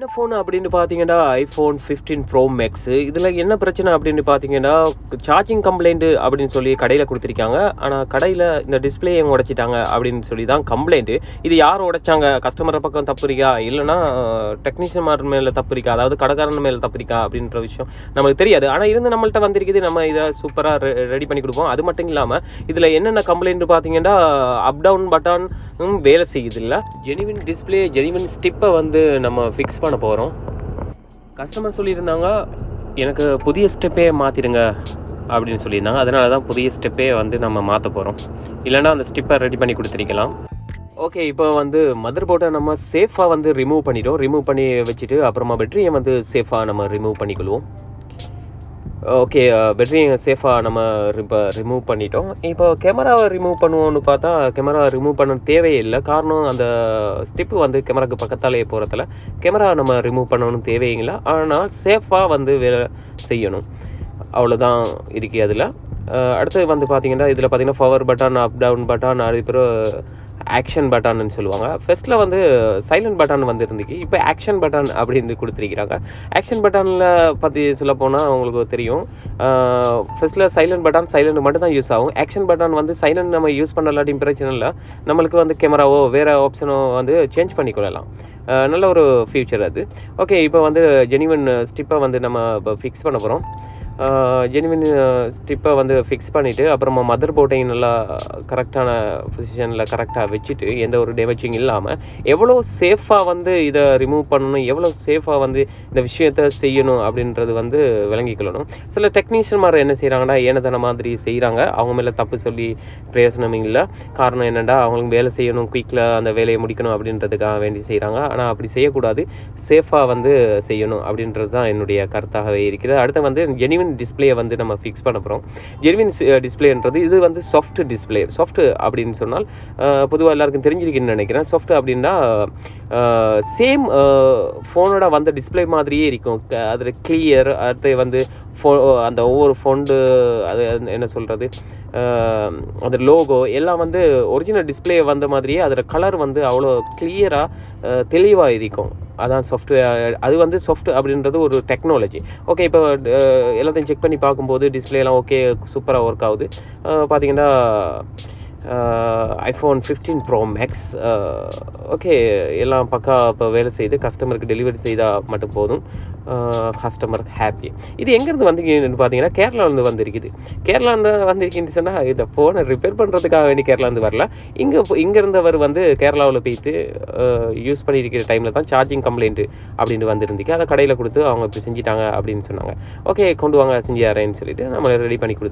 என்ன ஃபோன் அப்படின்னு பார்த்தீங்கன்னா ஐஃபோன் 15 ப்ரோ மேக்ஸு. இதில் என்ன பிரச்சனை அப்படின்னு பார்த்தீங்கன்னா சார்ஜிங் கம்ப்ளைண்ட்டு அப்படின்னு சொல்லி கடையில் கொடுத்துருக்காங்க. ஆனால் கடையில் இந்த டிஸ்பிளே உடைச்சிட்டாங்க அப்படின்னு சொல்லி தான் கம்ப்ளைண்ட்டு. இது யார் உடைச்சாங்க? கஸ்டமர் பக்கம் தப்பு இருக்கா, இல்லைனா டெக்னீஷியன் மேலே தப்பு இருக்கா, அதாவது கடைக்காரன் மேலே தப்பு இருக்கா அப்படின்ற விஷயம் நமக்கு தெரியாது. ஆனால் இருந்து நம்மள்ட்ட வந்திருக்குது, நம்ம இதை சூப்பராக ரெடி பண்ணி கொடுப்போம். அது மட்டும் இல்லாமல் இதில் என்னென்ன கம்ப்ளைண்ட் பார்த்தீங்கன்னா அப் டவுன் பட்டன் வேலை செய்யுது இல்லை, ஜெனிவின் டிஸ்பிளே ஜெனிவின் ஸ்டிப்பை வந்து நம்ம ஃபிக்ஸ் பண்ண போகிறோம். கஸ்டமர் சொல்லியிருந்தாங்க எனக்கு புதிய ஸ்டெப்பே மாற்றிடுங்க அப்படின்னு சொல்லியிருந்தாங்க. அதனால தான் புதிய ஸ்டெப்பே வந்து நம்ம மாற்ற போகிறோம். இல்லைனா அந்த ஸ்டிப்பை ரெடி பண்ணி கொடுத்துருக்கலாம். ஓகே, இப்போ வந்து மதர் போர்டை நம்ம சேஃபாக வந்து ரிமூவ் பண்ணிட்டோம். ரிமூவ் பண்ணி வச்சுட்டு அப்புறமா பேட்டரியை வந்து சேஃபாக நம்ம ரிமூவ் பண்ணிக்கொள்வோம். ஓகே, பேட்டரியை சேஃபாக நம்ம இப்போ ரிமூவ் பண்ணிட்டோம். இப்போ கேமராவை ரிமூவ் பண்ணுவோன்னு பார்த்தா கேமரா ரிமூவ் பண்ண தேவையில்லை. காரணம் அந்த ஸ்டிப்பு வந்து கேமராவுக்கு பக்கத்தாலேயே போகிறதுல கேமரா நம்ம ரிமூவ் பண்ணணும்னு தேவையில்லை. ஆனால் சேஃபாக வந்து வேலை செய்யணும், அவ்வளோதான் இருக்குது அதில். அடுத்து வந்து பார்த்திங்கன்னா இதில் பார்த்திங்கன்னா power button, up down button, அதுக்கப்புறம் ஆக்ஷன் பட்டான்னு சொல்லுவாங்க. ஃபர்ஸ்ட்டில் வந்து சைலண்ட் பட்டன் வந்து இருந்துச்சு, இப்போ ஆக்ஷன் பட்டன் அப்படின்னு கொடுத்துருக்கிறாங்க. ஆக்ஷன் பட்டனில் பற்றி சொல்ல போனால் உங்களுக்கு தெரியும், ஃபர்ஸ்ட்டில் சைலண்ட் மட்டும் தான் யூஸ் ஆகும். ஆக்ஷன் பட்டன் வந்து சைலண்ட் நம்ம யூஸ் பண்ணலாட்டியும் பிரச்சனை இல்லை, நம்மளுக்கு வந்து கேமராவோ வேறு ஆப்ஷனோ வந்து சேஞ்ச் பண்ணிக்கொள்ளலாம். நல்ல ஒரு ஃபியூச்சர் அது. ஓகே, இப்போ வந்து ஜெனிவன் ஸ்டிப்பை வந்து நம்ம இப்போ ஃபிக்ஸ் பண்ண போகிறோம். ஜெனிவின் ஸ்டிப்பை வந்து ஃபிக்ஸ் பண்ணிவிட்டு அப்புறமா மதர் போர்டையும் நல்லா கரெக்டான பொசிஷனில் கரெக்டாக வச்சுட்டு எந்த ஒரு டேமேஜிங் இல்லாமல் எவ்வளோ சேஃபாக வந்து இதை ரிமூவ் பண்ணணும், எவ்வளோ சேஃபாக வந்து இந்த விஷயத்தை செய்யணும் அப்படின்றது வந்து விளங்கிக்கொள்ளணும். சில டெக்னீஷியன் மாதிரி என்ன செய்கிறாங்கன்னா ஏனதான மாதிரி செய்கிறாங்க. அவங்க மேலே தப்பு சொல்லி பிரயோசனம் இல்லை. காரணம் என்னென்னா அவங்களுக்கு வேலை செய்யணும், குயிக்கில் அந்த வேலையை முடிக்கணும் அப்படின்றதுக்காக வேண்டி செய்கிறாங்க. ஆனால் அப்படி செய்யக்கூடாது, சேஃபாக வந்து செய்யணும் அப்படின்றது தான் என்னுடைய கருத்தாகவே இருக்கிறது. அடுத்து வந்து ஜெனிவின் டிஸ்பிளேயை வந்து நம்ம ஃபிக்ஸ் பண்ண போகிறோம். ஜெனிவின் டிஸ்பிளேன்றது இது வந்து சாஃப்ட் டிஸ்பிளே. சாஃப்ட் அப்படின்னு சொன்னால் பொதுவாக எல்லாருக்கும் தெரிஞ்சிருக்குன்னு நினைக்கிறேன். சாஃப்ட் அப்படின்னா சேம் ஃபோனோட வந்த டிஸ்பிளே மாதிரியே இருக்கும். அதில் கிளியர், அடுத்து வந்து அந்த ஒவ்வொரு ஃபோண்டு அது என்ன சொல்கிறது, அந்த லோகோ எல்லாம் வந்து ஒரிஜினல் டிஸ்பிளே வந்த மாதிரியே அதில் கலர் வந்து அவ்வளோ கிளியராக தெளிவாக இருக்கும். அதான் சாஃப்ட்வேர். அது வந்து சாஃப்ட் அப்படின்றது ஒரு டெக்னாலஜி. ஓகே, இப்போ எல்லாத்தையும் செக் பண்ணி பார்க்கும்போது டிஸ்பிளேலாம் ஓகே, சூப்பராக ஒர்க் ஆகுது. பார்த்திங்கன்னா ஐஃபோன் 15 ப்ரோ மேக்ஸ் ஓகே, எல்லாம் பக்கா இப்போ வேலை செய்து கஸ்டமருக்கு டெலிவரி செய்தால் மட்டும் போதும், கஸ்டமர் ஹாப்பி. இது எங்கேருந்து வந்தீங்கன்னு பார்த்தீங்கன்னா கேரளாவிலேருந்து வந்திருக்குது. கேரளாவில் வந்திருக்குன்னு சொன்னால் இதை ஃபோனை ரிப்பேர் பண்ணுறதுக்காக வேண்டி கேரளாவிலேருந்து வரல. இங்கேருந்தவர் வந்து கேரளாவில் போய்த்து யூஸ் பண்ணியிருக்கிற டைமில் தான் சார்ஜிங் கம்ப்ளைண்ட்டு அப்படின்னு வந்துருந்துச்சு. அதை கடையில் கொடுத்து அவங்க இப்படி செஞ்சிட்டாங்க அப்படின்னு சொன்னாங்க. ஓகே, கொண்டு வாங்க செஞ்சு தரேன்னு சொல்லிட்டு நம்ம ரெடி பண்ணி கொடுத்து